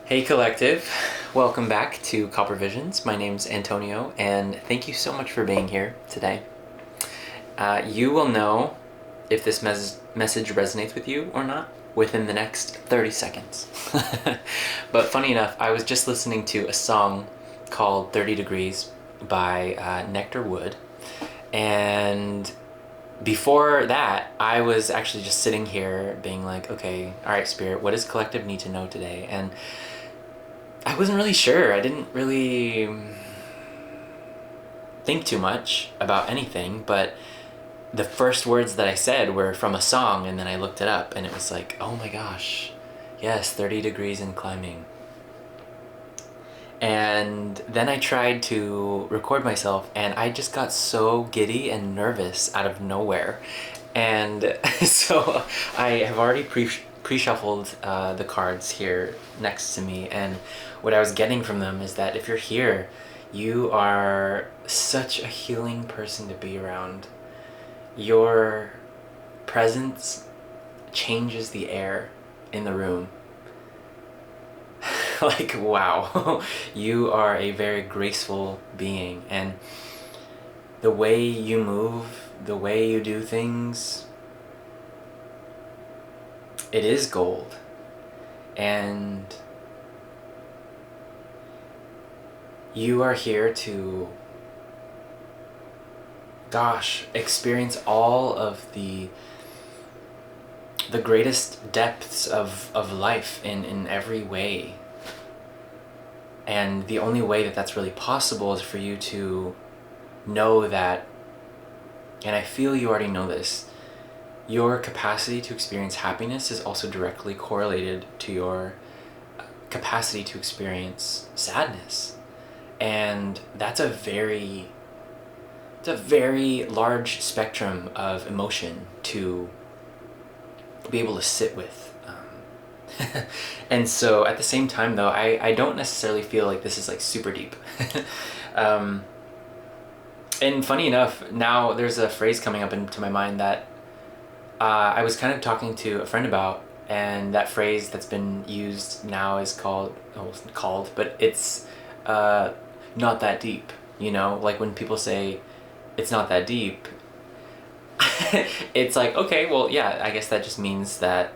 Hey Collective, welcome back to Copper Visions. My name's Antonio, and thank you so much for being here today. You will know if this message resonates with you or not within the next 30 seconds. But funny enough, I was just listening to a song called 30 Degrees by Nectar Wood, and before that, I was actually just sitting here being like, okay, all right, Spirit, what does Collective need to know today? And I wasn't really sure. I didn't really think too much about anything, but the first words that I said were from a song, and then I looked it up, and it was like, oh my gosh, yes, 30 degrees and climbing. And then I tried to record myself, and I just got so giddy and nervous out of nowhere. And so I have already pre-shuffled the cards here next to me, and what I was getting from them is that if you're here, you are such a healing person to be around. Your presence changes the air in the room. Like, wow, you are a very graceful being, and the way you move, the way you do things, it is gold. And you are here to, experience all of the greatest depths of life in every way. And the only way that that's really possible is for you to know that, and I feel you already know this, your capacity to experience happiness is also directly correlated to your capacity to experience sadness. And that's a very large spectrum of emotion to be able to sit with. And so at the same time though, I don't necessarily feel like this is like super deep. And funny enough, now there's a phrase coming up into my mind that I was kind of talking to a friend about, and that phrase that's been used now is but it's not that deep, like when people say it's not that deep, it's like, okay, well, yeah, I guess that just means that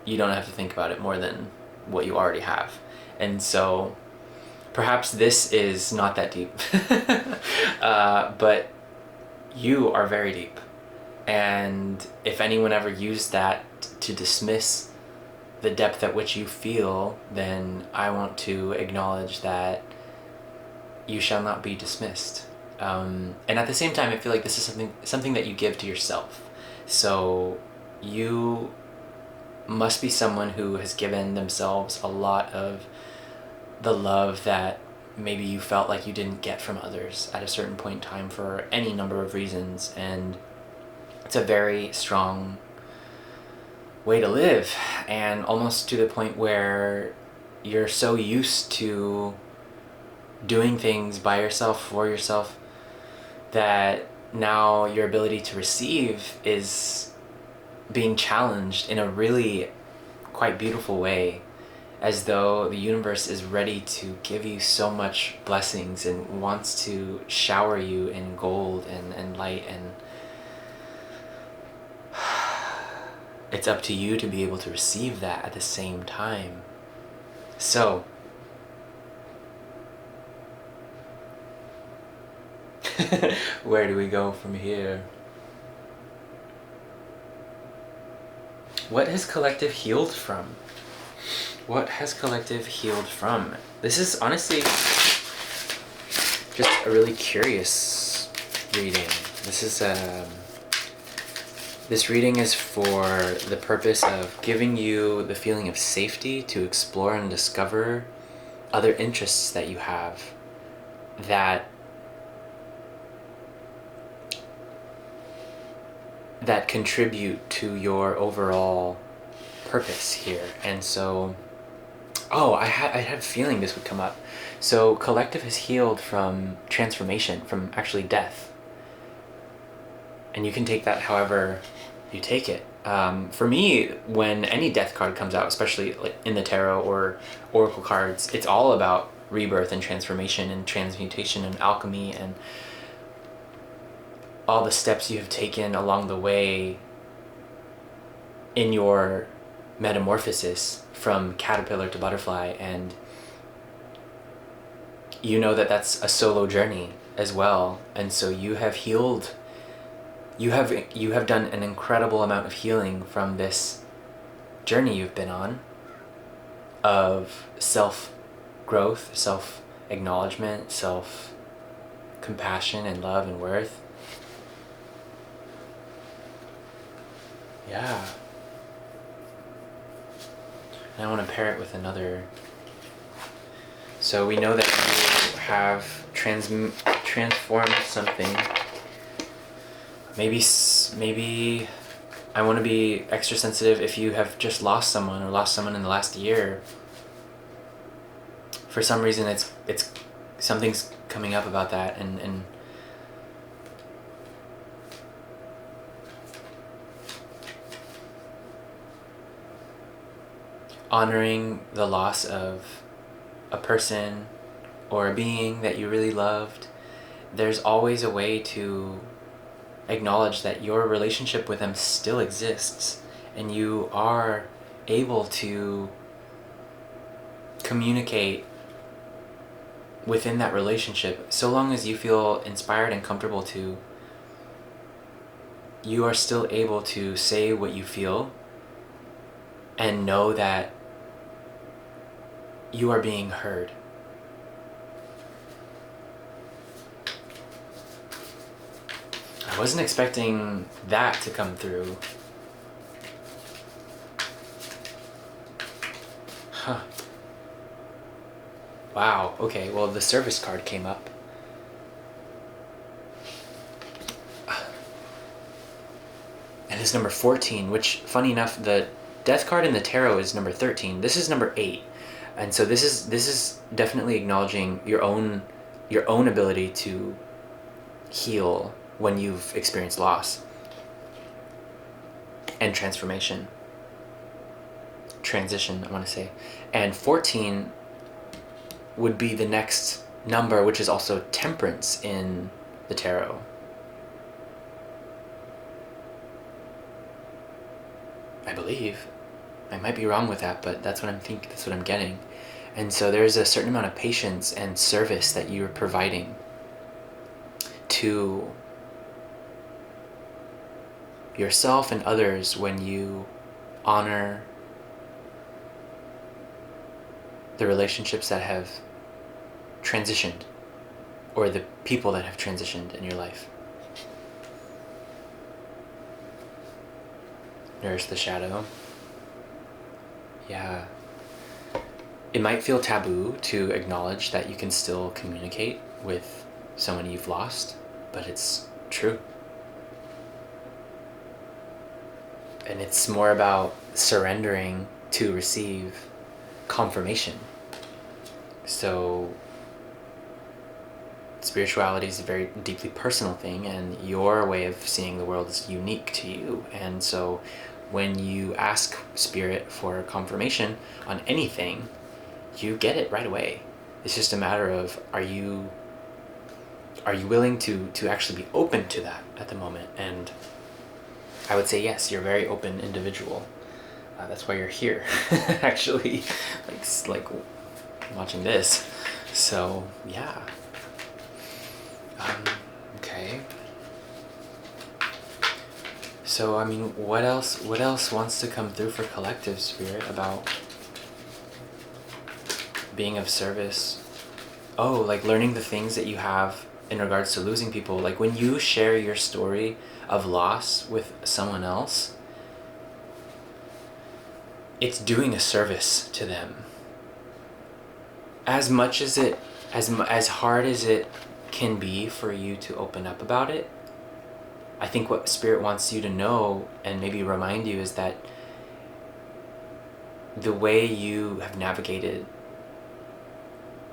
you don't have to think about it more than what you already have. And so perhaps this is not that deep, but you are very deep. And if anyone ever used that to dismiss the depth at which you feel, then I want to acknowledge that you shall not be dismissed. And at the same time, I feel like this is something that you give to yourself. So you must be someone who has given themselves a lot of the love that maybe you felt like you didn't get from others at a certain point in time for any number of reasons. And it's a very strong way to live, and almost to the point where you're so used to doing things by yourself, for yourself, that now your ability to receive is being challenged in a really quite beautiful way, as though the universe is ready to give you so much blessings and wants to shower you in gold and light, and it's up to you to be able to receive that at the same time. So where do we go from here? What has Collective healed from? What has Collective healed from? This is honestly just a really curious reading. This reading is for the purpose of giving you the feeling of safety to explore and discover other interests that you have that contribute to your overall purpose here. And so, I had a feeling this would come up. So Collective has healed from transformation, from actually death. And you can take that however you take it. For me, when any death card comes out, especially like in the tarot or oracle cards, it's all about rebirth and transformation and transmutation and alchemy and all the steps you have taken along the way in your metamorphosis from caterpillar to butterfly. And you know that that's a solo journey as well, and so you have healed. You have done an incredible amount of healing from this journey you've been on of self-growth, self-acknowledgement, self-compassion and love and worth. Yeah. And I want to pair it with another. So we know that you have transformed something. Maybe I want to be extra sensitive if you have just lost someone or lost someone in the last year. For some reason, it's something's coming up about that, and honoring the loss of a person or a being that you really loved. There's always a way to acknowledge that your relationship with them still exists, and you are able to communicate within that relationship so long as you feel inspired and comfortable to. You are still able to say what you feel and know that you are being heard. I wasn't expecting that to come through. Huh. Wow, okay, well, the service card came up. And it's number 14, which, funny enough, the death card in the tarot is number 13. This is number 8. And so this is definitely acknowledging your own ability to heal when you've experienced loss and transformation. Transition, I want to say. And 14 would be the next number, which is also temperance in the tarot. I believe. I might be wrong with that, but that's what that's what I'm getting. And so there's a certain amount of patience and service that you're providing to yourself and others when you honor the relationships that have transitioned, or the people that have transitioned in your life. Nourish the shadow. Yeah. It might feel taboo to acknowledge that you can still communicate with someone you've lost, but it's true. And it's more about surrendering to receive confirmation. So spirituality is a very deeply personal thing, and your way of seeing the world is unique to you. And so when you ask Spirit for confirmation on anything, you get it right away. It's just a matter of, are you willing to actually be open to that at the moment? And I would say yes, you're a very open individual. That's why you're here, actually, like watching this. So yeah. Okay. So I mean, what else wants to come through for collective Spirit about being of service? Oh, like learning the things that you have in regards to losing people. Like when you share your story of loss with someone else, it's doing a service to them. As much as as hard as it can be for you to open up about it, I think what Spirit wants you to know and maybe remind you is that the way you have navigated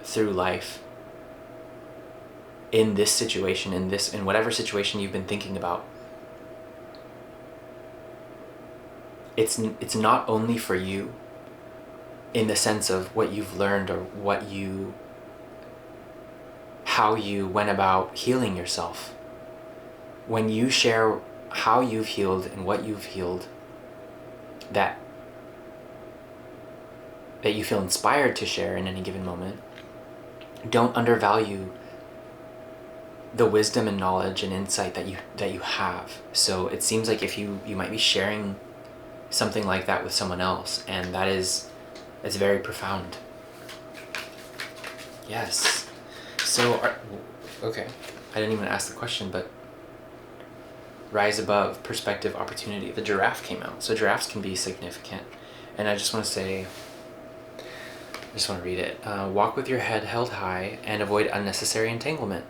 through life in this situation, in whatever situation you've been thinking about, it's not only for you in the sense of what you've learned or how you went about healing yourself. When you share how you've healed and what you've healed, that you feel inspired to share in any given moment, don't undervalue the wisdom and knowledge and insight that you have. So it seems like if you might be sharing something like that with someone else, and it's very profound. Yes. So okay, I didn't even ask the question, but rise above, perspective, opportunity. The giraffe came out. So giraffes can be significant. And I just want to read it. Walk with your head held high and avoid unnecessary entanglement.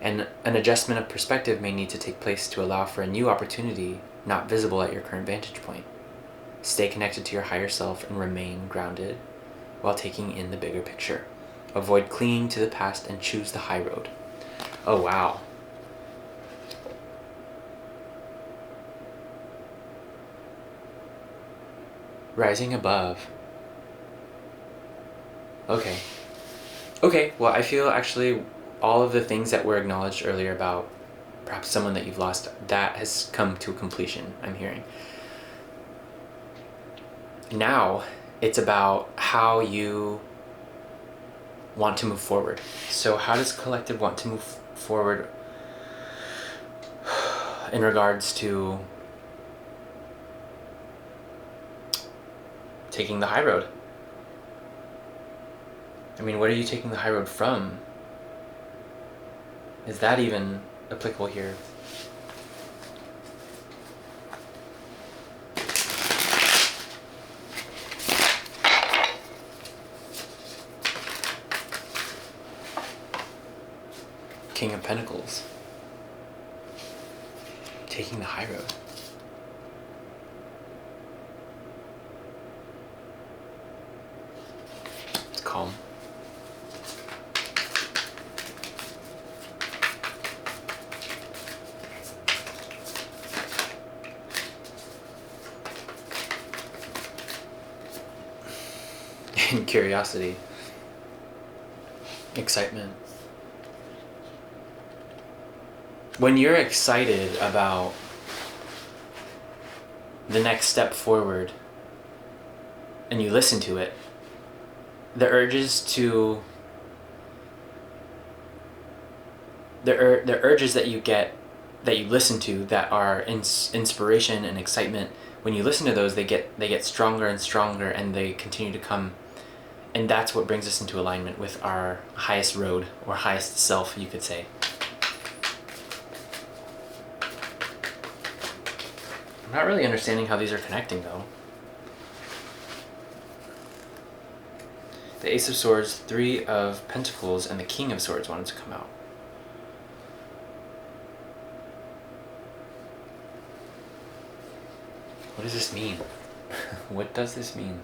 And an adjustment of perspective may need to take place to allow for a new opportunity not visible at your current vantage point. Stay connected to your higher self and remain grounded while taking in the bigger picture. Avoid clinging to the past and choose the high road. Oh, wow. Rising above. Okay, well, I feel actually all of the things that were acknowledged earlier about perhaps someone that you've lost, that has come to completion, I'm hearing. Now, it's about how you want to move forward. So how does collective want to move forward in regards to taking the high road? I mean, what are you taking the high road from? Is that even applicable here? King of Pentacles. Taking the high road. It's calm. And curiosity. Excitement. When you're excited about the next step forward and you listen to it, the urges that you get, that you listen to, that are inspiration and excitement, when you listen to those, they get stronger and stronger, and they continue to come. And that's what brings us into alignment with our highest road, or highest self, you could say. I'm not really understanding how these are connecting, though. The Ace of Swords, Three of Pentacles, and the King of Swords wanted to come out. What does this mean? What does this mean?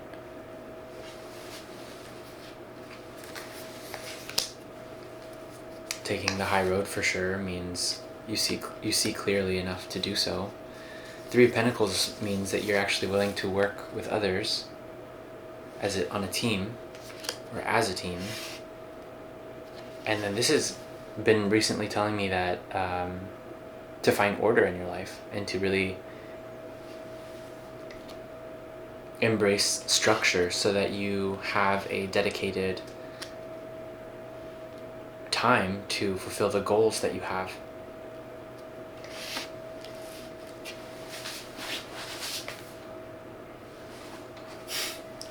Taking the high road for sure means you see clearly enough to do so. Three of Pentacles means that you're actually willing to work with others on a team, or as a team. And then this has been recently telling me that to find order in your life and to really embrace structure so that you have a dedicated time to fulfill the goals that you have.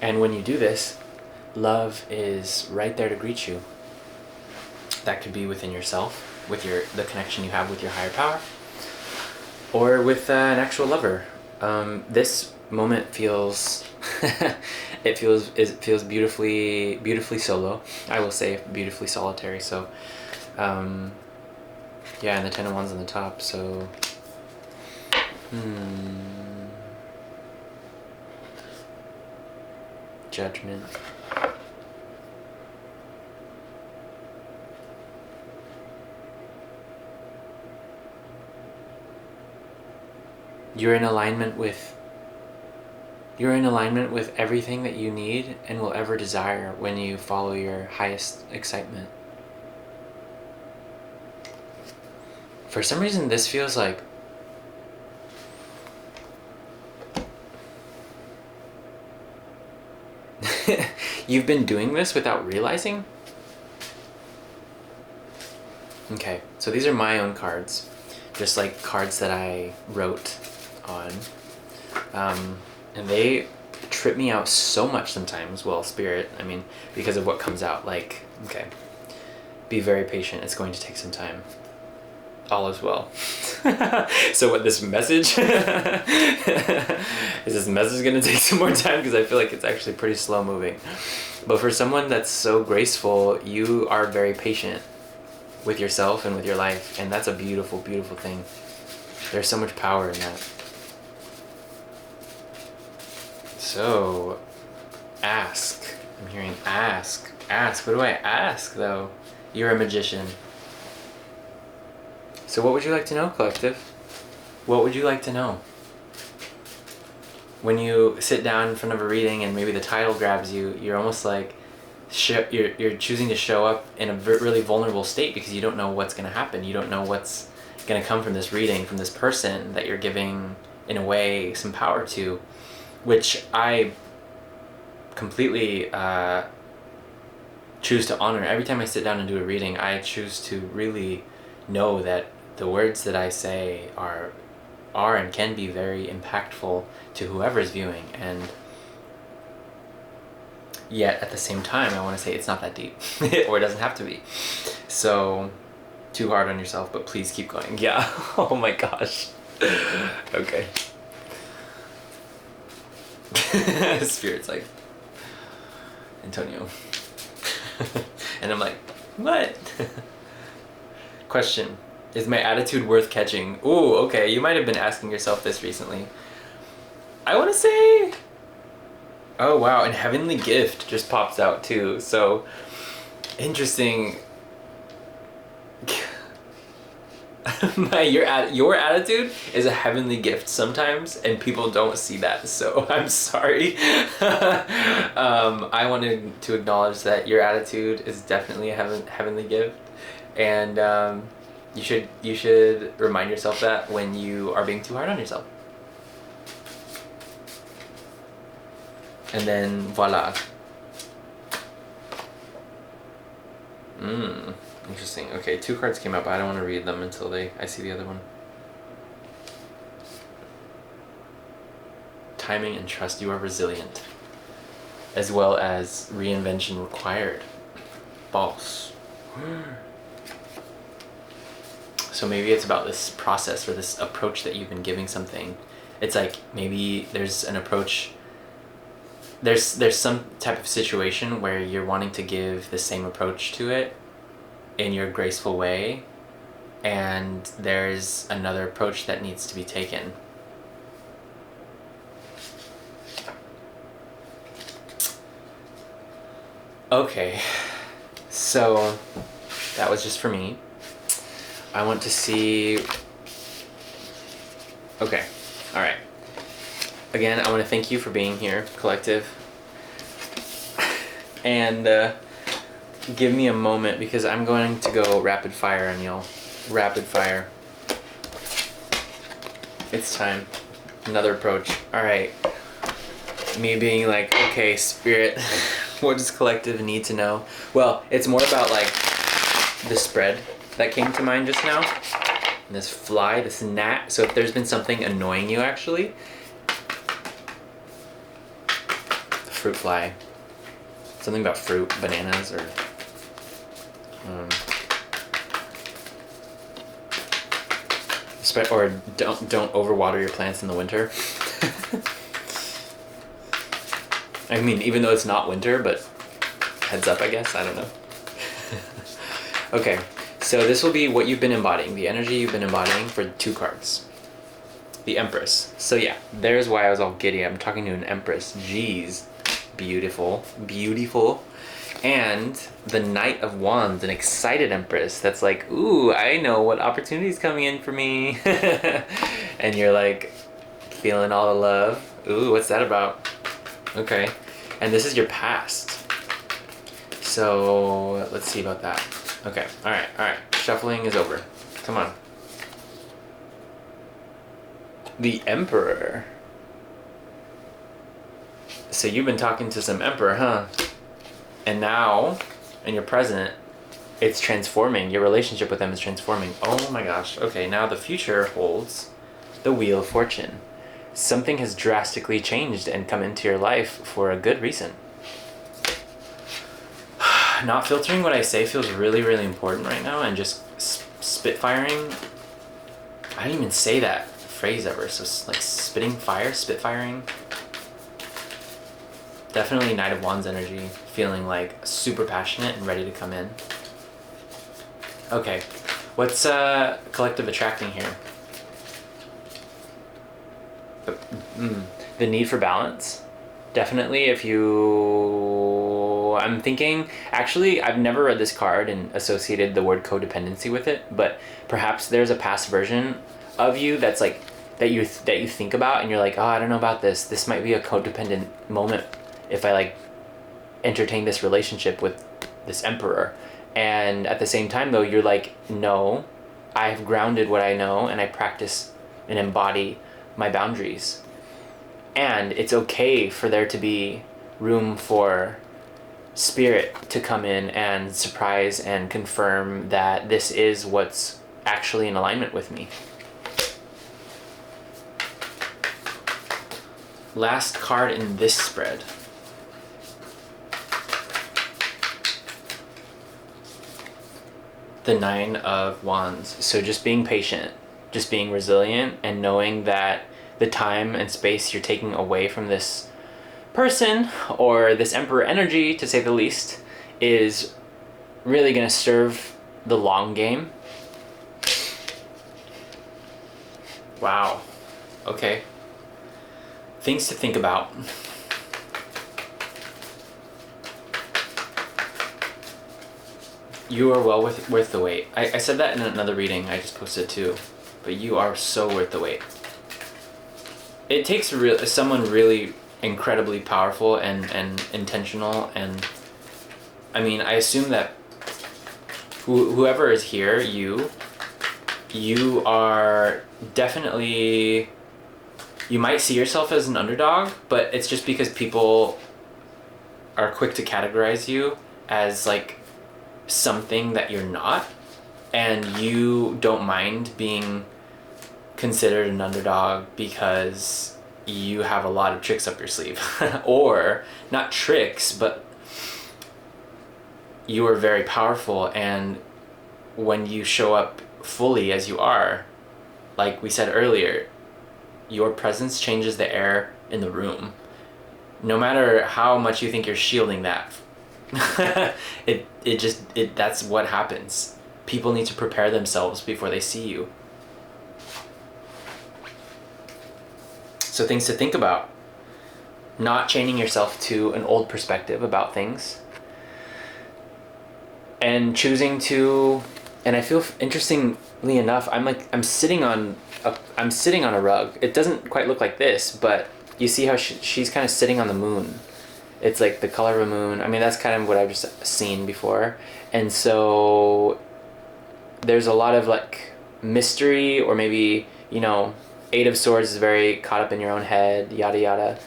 And when you do this, love is right there to greet you. That could be within yourself, with the connection you have with your higher power, or with an actual lover. This moment feels it feels beautifully solo. I will say beautifully solitary. So yeah, and the Ten of Wands on the top. So Judgment. You're in alignment with You're in alignment with everything that you need and will ever desire when you follow your highest excitement. For some reason, this feels like you've been doing this without realizing? Okay, so these are my own cards. Just like cards that I wrote on. And they trip me out so much sometimes. Well, Spirit, I mean, because of what comes out. Like, okay, be very patient. It's going to take some time. All is well. So what, this message? Is this message going to take some more time? Because I feel like it's actually pretty slow moving. But for someone that's so graceful, you are very patient with yourself and with your life. And that's a beautiful, beautiful thing. There's so much power in that. So, ask. I'm hearing ask. Ask. What do I ask, though? You're a magician. So what would you like to know, collective? What would you like to know? When you sit down in front of a reading and maybe the title grabs you, you're almost like you're choosing to show up in a really vulnerable state because you don't know what's going to happen. You don't know what's going to come from this reading, from this person that you're giving, in a way, some power to, which I completely choose to honor. Every time I sit down and do a reading, I choose to really know that the words that I say are and can be very impactful to whoever's viewing, and yet at the same time I want to say it's not that deep or it doesn't have to be. So too hard on yourself, but please keep going. Yeah. Oh my gosh. Okay. Spirit's like, Antonio. And I'm like, what? Question. Is my attitude worth catching? Ooh, okay. You might have been asking yourself this recently. I want to say... Oh, wow. And Heavenly Gift just pops out too. So, interesting. Your attitude is a heavenly gift sometimes, and people don't see that, so I'm sorry. I wanted to acknowledge that your attitude is definitely a heavenly gift, and you should remind yourself that when you are being too hard on yourself. And then voila. Interesting. Okay, 2 cards came out, but I don't want to read them until I see the other one. Timing and trust. You are resilient, as well as reinvention required. False. So maybe it's about this process or this approach that you've been giving something. It's like maybe there's an approach. There's some type of situation where you're wanting to give the same approach to it in your graceful way, and there's another approach that needs to be taken. Okay, so that was just for me. I want to see... Okay, alright. Again, I want to thank you for being here, collective. And give me a moment because I'm going to go rapid fire on y'all. Rapid fire. It's time. Another approach. Alright. Me being like, okay, Spirit, what does collective need to know? Well, it's more about like the spread that came to mind just now. And this fly, this gnat. So if there's been something annoying you actually, fruit fly. Something about fruit, bananas, or or don't overwater your plants in the winter. I mean, even though it's not winter, but heads up, I guess. I don't know. Okay, so this will be what you've been embodying, the energy you've been embodying for 2 cards. The Empress. So yeah, there's why I was all giddy. I'm talking to an Empress. Jeez. Beautiful. Beautiful. And the Knight of Wands, an excited Empress that's like, ooh, I know what opportunity's coming in for me. And you're like feeling all the love. Ooh, what's that about? Okay. And this is your past. So let's see about that. Okay. All right. Shuffling is over. Come on. The Emperor. So you've been talking to some Emperor, huh? And now, in your present, it's transforming. Your relationship with them is transforming. Oh my gosh. Okay, now the future holds the Wheel of Fortune. Something has drastically changed and come into your life for a good reason. Not filtering what I say feels really, really important right now, and just spitfiring. I didn't even say that phrase ever. So like spitting fire, spitfiring. Definitely Knight of Wands energy, feeling like super passionate and ready to come in. Okay, what's collective attracting here? The need for balance. Definitely, if you... I'm thinking... Actually, I've never read this card and associated the word codependency with it, but perhaps there's a past version of you that's like... that you think about and you're like, oh, I don't know about this. This might be a codependent moment if I like entertain this relationship with this Emperor. And at the same time though, you're like, no, I've grounded what I know and I practice and embody my boundaries. And it's okay for there to be room for spirit to come in and surprise and confirm that this is what's actually in alignment with me. Last card in this spread. The Nine of Wands. So just being patient, just being resilient, and knowing that the time and space you're taking away from this person or this Emperor energy, to say the least, is really going to serve the long game. Wow. Okay. Things to think about. You are well worth the wait. I said that in another reading I just posted too, but you are so worth the wait. It takes someone really incredibly powerful and intentional, and I mean, I assume that whoever is here, you are definitely, you might see yourself as an underdog, but it's just because people are quick to categorize you as like something that you're not, and you don't mind being considered an underdog because you have a lot of tricks up your sleeve. Or not tricks, but you are very powerful, and when you show up fully as you are, like we said earlier, your presence changes the air in the room. No matter how much you think you're shielding that, that's what happens. People need to prepare themselves before they see you. So things to think about. Not chaining yourself to an old perspective about things. And choosing to, and I feel, interestingly enough, I'm sitting on a rug. It doesn't quite look like this, but you see how she's kind of sitting on the moon. It's like the color of a moon. I mean, that's kind of what I've just seen before. And so there's a lot of like mystery, or maybe, you know, Eight of Swords is very caught up in your own head, yada yada.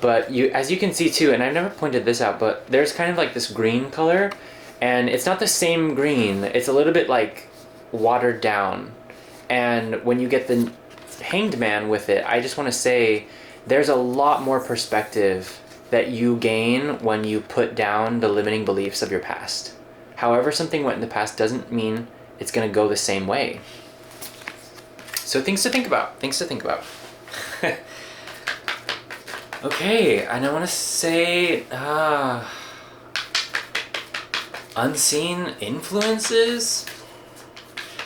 But as you can see too, and I've never pointed this out, but there's kind of like this green color, and it's not the same green. It's a little bit like watered down. And when you get the Hanged Man with it, I just want to say there's a lot more perspective that you gain when you put down the limiting beliefs of your past. However something went in the past doesn't mean it's going to go the same way. So things to think about. Okay, and I want to say unseen influences.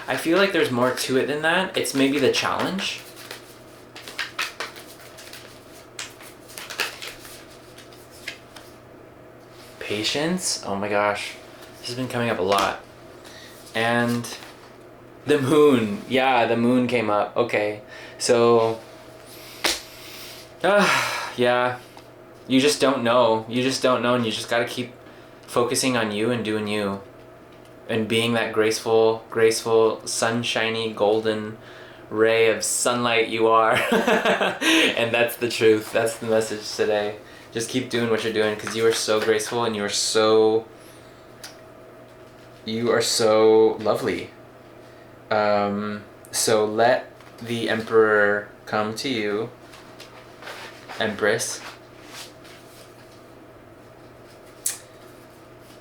I feel like there's more to it than that. It's maybe the challenge. Patience. Oh my gosh. This has been coming up a lot. And The moon. Yeah, the moon came up. Okay. So, yeah. You just don't know. You just don't know, and you just gotta keep focusing on you and doing you. And being that graceful, sunshiny, golden ray of sunlight you are. And that's the truth. That's the message today. Just keep doing what you're doing, because you are so graceful and you are so lovely. So let the Emperor come to you, Empress.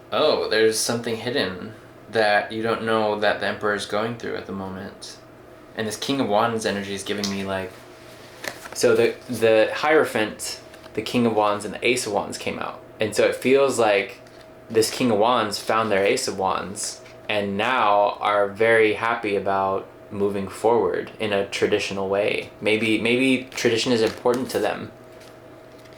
Oh, there's something hidden that you don't know that the Emperor is going through at the moment. And this King of Wands energy is giving me like... So the Hierophant, the King of Wands, and the Ace of Wands came out. And so it feels like this King of Wands found their Ace of Wands and now are very happy about moving forward in a traditional way. Maybe tradition is important to them.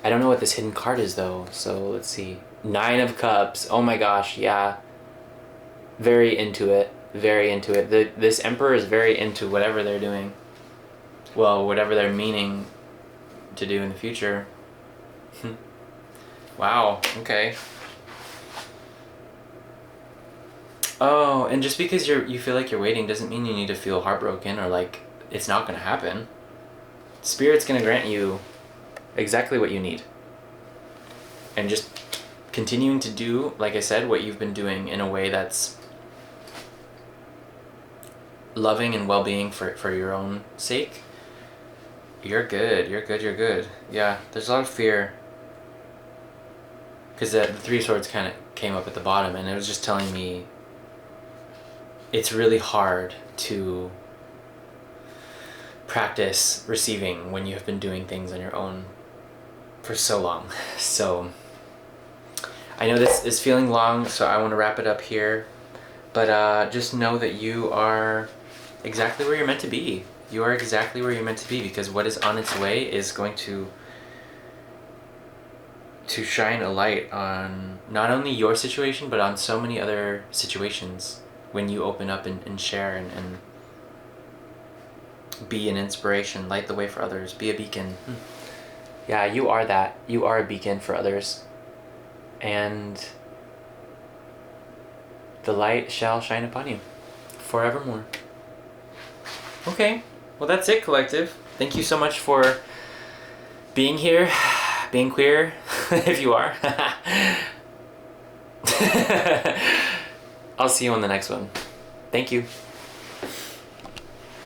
I don't know what this hidden card is though, so let's see. 9 of Cups. Oh my gosh, yeah. Very into it. Very into it. This Emperor is very into whatever they're doing. Well, whatever they're meaning to do in the future. Wow, okay. Oh, and just because you feel like you're waiting doesn't mean you need to feel heartbroken or like it's not going to happen. Spirit's going to grant you exactly what you need. And just continuing to do, like I said, what you've been doing in a way that's loving and well-being for your own sake. You're good. Yeah, there's a lot of fear. Because the 3 of Swords kind of came up at the bottom, and it was just telling me it's really hard to practice receiving when you have been doing things on your own for so long. So I know this is feeling long, so I want to wrap it up here. But just know that you are exactly where you're meant to be. You are exactly where you're meant to be, because what is on its way is going to shine a light on not only your situation, but on so many other situations when you open up and share and be an inspiration, light the way for others, be a beacon. Yeah, you are that. You are a beacon for others. And the light shall shine upon you forevermore. Okay, well that's it, collective. Thank you so much for being here, being queer, if you are. I'll see you on the next one. Thank you.